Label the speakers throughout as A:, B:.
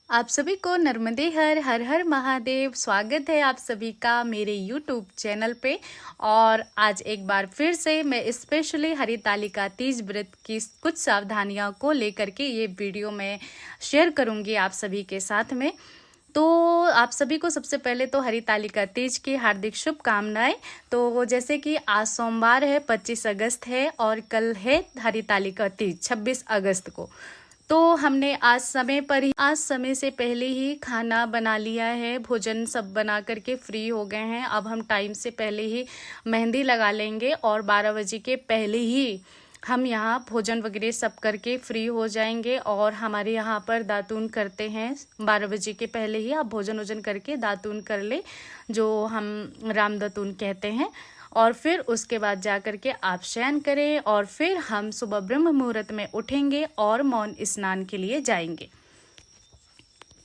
A: आप सभी को नर्मदे हर हर हर महादेव। स्वागत है आप सभी का मेरे यूट्यूब चैनल पे। और आज एक बार फिर से मैं स्पेशली हरितालिका तीज व्रत की कुछ सावधानियों को लेकर के ये वीडियो में शेयर करूंगी आप सभी के साथ में। तो आप सभी को सबसे पहले तो हरितालिका तीज की हार्दिक शुभकामनाएं। तो जैसे कि आज सोमवार है, 25 अगस्त है और कल है हरितालिका तीज 26 अगस्त को। तो हमने आज समय से पहले ही खाना बना लिया है, भोजन सब बना करके फ्री हो गए हैं। अब हम टाइम से पहले ही मेहंदी लगा लेंगे और 12 बजे के पहले ही हम यहाँ भोजन वगैरह सब करके फ्री हो जाएंगे। और हमारे यहाँ पर दातून करते हैं 12 बजे के पहले ही। आप भोजन वोजन करके दातून कर ले, जो हम राम दातून कहते हैं। और फिर उसके बाद जा कर के आप शयन करें और फिर हम सुबह ब्रह्म मुहूर्त में उठेंगे और मौन स्नान के लिए जाएंगे।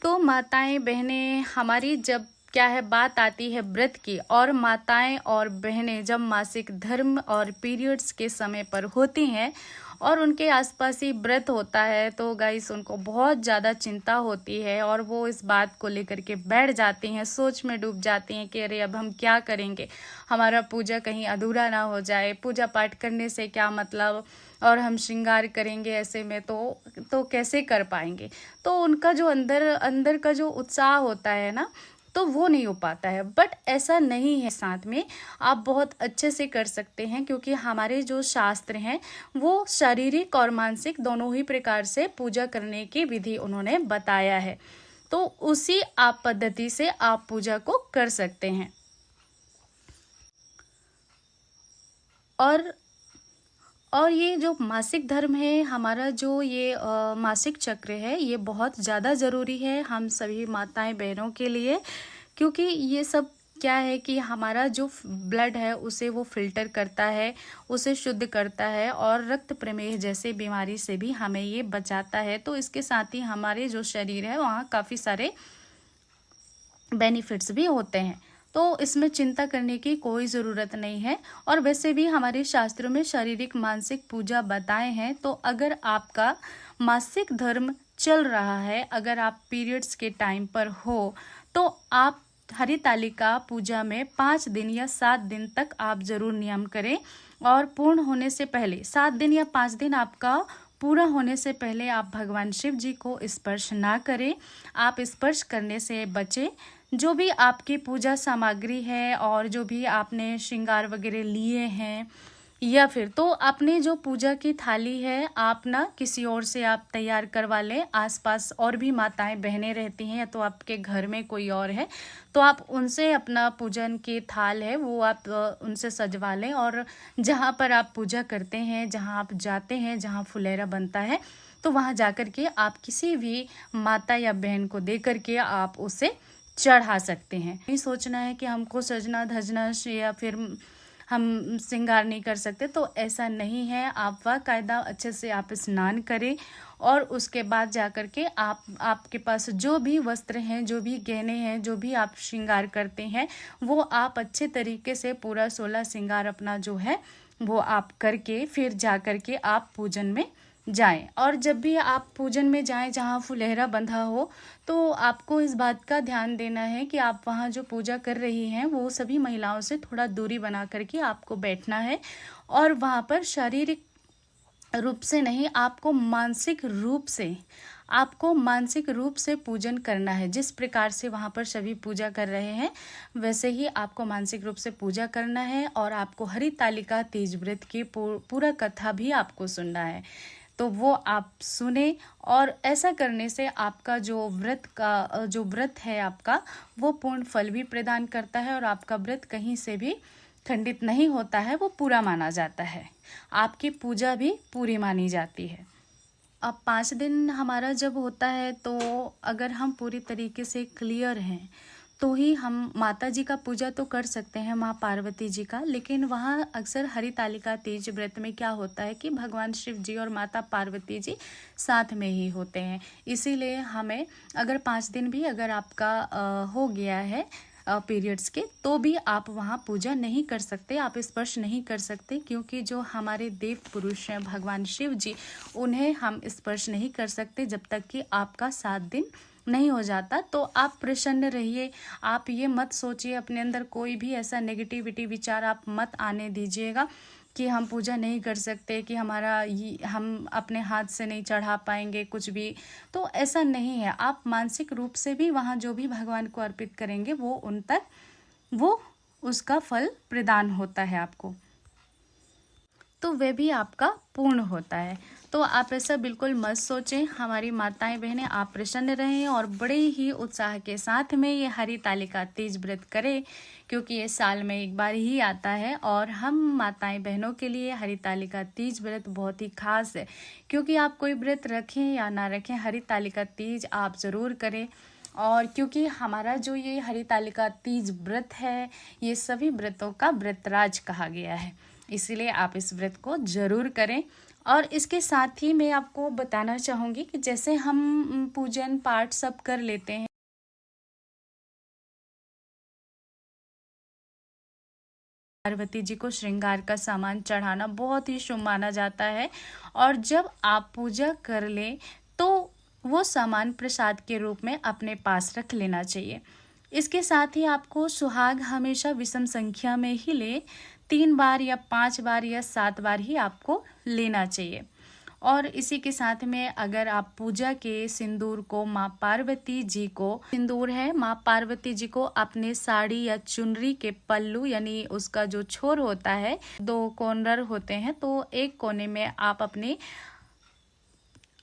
A: तो माताएं बहनें, हमारी जब क्या है बात आती है व्रत की, और माताएं और बहनें जब मासिक धर्म और पीरियड्स के समय पर होती हैं और उनके आसपास ही व्रत होता है, तो गाइस उनको बहुत ज़्यादा चिंता होती है और वो इस बात को लेकर के बैठ जाती हैं, सोच में डूब जाती हैं कि अरे अब हम क्या करेंगे, हमारा पूजा कहीं अधूरा ना हो जाए, पूजा पाठ करने से क्या मतलब, और हम श्रृंगार करेंगे ऐसे में तो कैसे कर पाएंगे। तो उनका जो अंदर अंदर का जो उत्साह होता है ना, तो वो नहीं हो पाता है। बट ऐसा नहीं है, साथ में आप बहुत अच्छे से कर सकते हैं, क्योंकि हमारे जो शास्त्र हैं वो शारीरिक और मानसिक दोनों ही प्रकार से पूजा करने की विधि उन्होंने बताया है। तो उसी आप पद्धति से आप पूजा को कर सकते हैं। और ये जो मासिक धर्म है हमारा, जो ये मासिक चक्र है, ये बहुत ज़्यादा ज़रूरी है हम सभी माताएं बहनों के लिए। क्योंकि ये सब क्या है कि हमारा जो ब्लड है उसे वो फिल्टर करता है, उसे शुद्ध करता है और रक्त प्रमेह जैसे बीमारी से भी हमें ये बचाता है। तो इसके साथ ही हमारे जो शरीर है वहाँ काफ़ी सारे बेनिफिट्स भी होते हैं। तो इसमें चिंता करने की कोई ज़रूरत नहीं है। और वैसे भी हमारे शास्त्रों में शारीरिक मानसिक पूजा बताए हैं। तो अगर आपका मासिक धर्म चल रहा है, अगर आप पीरियड्स के टाइम पर हो, तो आप हरितालिका पूजा में 5 दिन या 7 दिन तक आप ज़रूर नियम करें। और पूर्ण होने से पहले 7 दिन या 5 दिन आपका पूरा होने से पहले आप भगवान शिव जी को स्पर्श ना करें। आप स्पर्श करने से बचें। जो भी आपकी पूजा सामग्री है और जो भी आपने श्रृंगार वगैरह लिए हैं, या फिर तो आपने जो पूजा की थाली है आप ना किसी और से आप तैयार करवा लें। आसपास और भी माताएं बहनें रहती हैं, या तो आपके घर में कोई और है तो आप उनसे अपना पूजन की थाल है वो आप उनसे सजवा लें। और जहाँ पर आप पूजा करते हैं, जहाँ आप जाते हैं, जहाँ फुलेरा बनता है, तो वहाँ जाकर के आप किसी भी माता या बहन को दे करके आप उसे चढ़ा सकते हैं। नहीं सोचना है कि हमको सजना धजना या फिर हम श्रृंगार नहीं कर सकते, तो ऐसा नहीं है। आप बाकायदा अच्छे से आप स्नान करें और उसके बाद जाकर के आपके पास जो भी वस्त्र हैं, जो भी गहने हैं, जो भी आप श्रृंगार करते हैं, वो आप अच्छे तरीके से पूरा 16 श्रृंगार अपना जो है वो आप करके फिर जा कर के आप पूजन में जाएं। और जब भी आप पूजन में जाएं जहाँ फुलहरा बंधा हो, तो आपको इस बात का ध्यान देना है कि आप वहाँ जो पूजा कर रही हैं वो सभी महिलाओं से थोड़ा दूरी बना करके आपको बैठना है। और वहाँ पर शारीरिक रूप से नहीं, आपको मानसिक रूप से पूजन करना है। जिस प्रकार से वहाँ पर सभी पूजा कर रहे हैं, वैसे ही आपको मानसिक रूप से पूजा करना है। और आपको हरितालिका तीज व्रत की पूरा कथा भी आपको सुनना है, तो वो आप सुने। और ऐसा करने से आपका जो व्रत है आपका, वो पूर्ण फल भी प्रदान करता है और आपका व्रत कहीं से भी खंडित नहीं होता है, वो पूरा माना जाता है, आपकी पूजा भी पूरी मानी जाती है। अब 5 दिन हमारा जब होता है, तो अगर हम पूरी तरीके से क्लियर हैं तो ही हम माता जी का पूजा तो कर सकते हैं, माँ पार्वती जी का। लेकिन वहाँ अक्सर हरितालिका तीज व्रत में क्या होता है कि भगवान शिव जी और माता पार्वती जी साथ में ही होते हैं। इसीलिए हमें अगर 5 दिन भी अगर आपका हो गया है पीरियड्स के, तो भी आप वहाँ पूजा नहीं कर सकते, आप स्पर्श नहीं कर सकते। क्योंकि जो हमारे देव पुरुष हैं भगवान शिव जी, उन्हें हम स्पर्श नहीं कर सकते जब तक कि आपका 7 दिन नहीं हो जाता तो आप प्रसन्न रहिए। आप ये मत सोचिए, अपने अंदर कोई भी ऐसा नेगेटिविटी विचार आप मत आने दीजिएगा कि हम पूजा नहीं कर सकते, कि हमारा ये हम अपने हाथ से नहीं चढ़ा पाएंगे कुछ भी। तो ऐसा नहीं है, आप मानसिक रूप से भी वहाँ जो भी भगवान को अर्पित करेंगे वो उन तक वो उसका फल प्रदान होता है आपको, तो वह भी आपका पूर्ण होता है। तो आप ऐसा बिल्कुल मत सोचें। हमारी माताएं बहनें, आप प्रसन्न रहें और बड़े ही उत्साह के साथ में ये हरितालिका तीज व्रत करें, क्योंकि ये साल में एक बार ही आता है। और हम माताएं बहनों के लिए हरितालिका तीज व्रत बहुत ही खास है, क्योंकि आप कोई व्रत रखें या ना रखें, हरितालिका तीज आप ज़रूर करें। और क्योंकि हमारा जो ये हरितालिका तीज व्रत है, ये सभी व्रतों का व्रतराज कहा गया है, इसीलिए आप इस व्रत को ज़रूर करें। और इसके साथ ही मैं आपको बताना चाहूँगी कि जैसे हम पूजन पाठ सब कर लेते हैं, पार्वती जी को श्रृंगार का सामान चढ़ाना बहुत ही शुभ माना जाता है। और जब आप पूजा कर लें तो वो सामान प्रसाद के रूप में अपने पास रख लेना चाहिए। इसके साथ ही आपको सुहाग हमेशा विषम संख्या में ही ले, 3 बार या 5 बार या 7 बार ही आपको लेना चाहिए। और इसी के साथ में अगर आप पूजा के सिंदूर को माँ पार्वती जी को, सिंदूर है माँ पार्वती जी को अपने साड़ी या चुनरी के पल्लू यानी उसका जो छोर होता है, 2 कॉर्नर होते हैं, तो एक कोने में आप अपने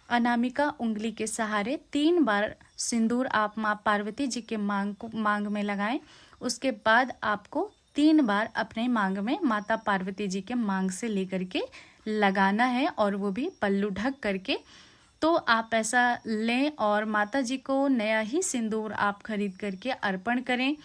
A: अनामिका उंगली के सहारे 3 बार सिंदूर आप माँ पार्वती जी के मांग में लगाएं। उसके बाद आपको 3 बार अपने मांग में माता पार्वती जी के मांग से लेकर के लगाना है, और वो भी पल्लू ढक करके। तो आप ऐसा लें और माता जी को नया ही सिंदूर आप खरीद करके अर्पण करें।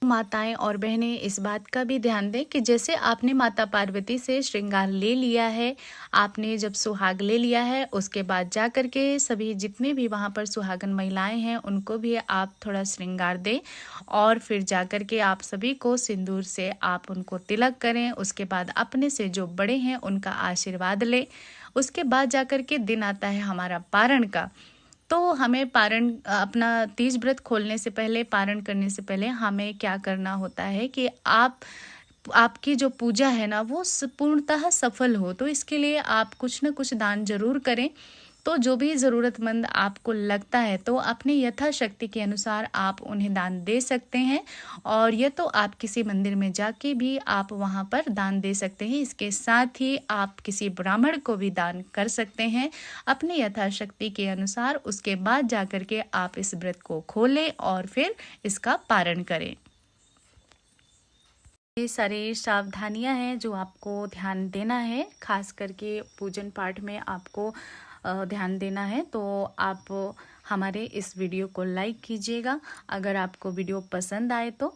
A: माताएं और बहनें इस बात का भी ध्यान दें कि जैसे आपने माता पार्वती से श्रृंगार ले लिया है, आपने जब सुहाग ले लिया है, उसके बाद जा कर के सभी जितने भी वहाँ पर सुहागन महिलाएं हैं उनको भी आप थोड़ा श्रृंगार दें, और फिर जा कर के आप सभी को सिंदूर से आप उनको तिलक करें। उसके बाद अपने से जो बड़े हैं उनका आशीर्वाद लें। उसके बाद जा कर के दिन आता है हमारा पारण का। तो हमें पारण अपना तीज व्रत खोलने से पहले, पारण करने से पहले हमें क्या करना होता है कि आपकी जो पूजा है ना वो पूर्णतः सफल हो, तो इसके लिए आप कुछ न कुछ दान जरूर करें। तो जो भी ज़रूरतमंद आपको लगता है तो अपनी यथाशक्ति के अनुसार आप उन्हें दान दे सकते हैं, और ये तो आप किसी मंदिर में जाके भी आप वहाँ पर दान दे सकते हैं। इसके साथ ही आप किसी ब्राह्मण को भी दान कर सकते हैं अपनी यथाशक्ति के अनुसार। उसके बाद जा कर के आप इस व्रत को खोलें और फिर इसका पारण करें। ये सारी सावधानियां हैं जो आपको ध्यान देना है, खास करके पूजन पाठ में आपको ध्यान देना है। तो आप हमारे इस वीडियो को लाइक कीजिएगा। अगर आपको वीडियो पसंद आए तो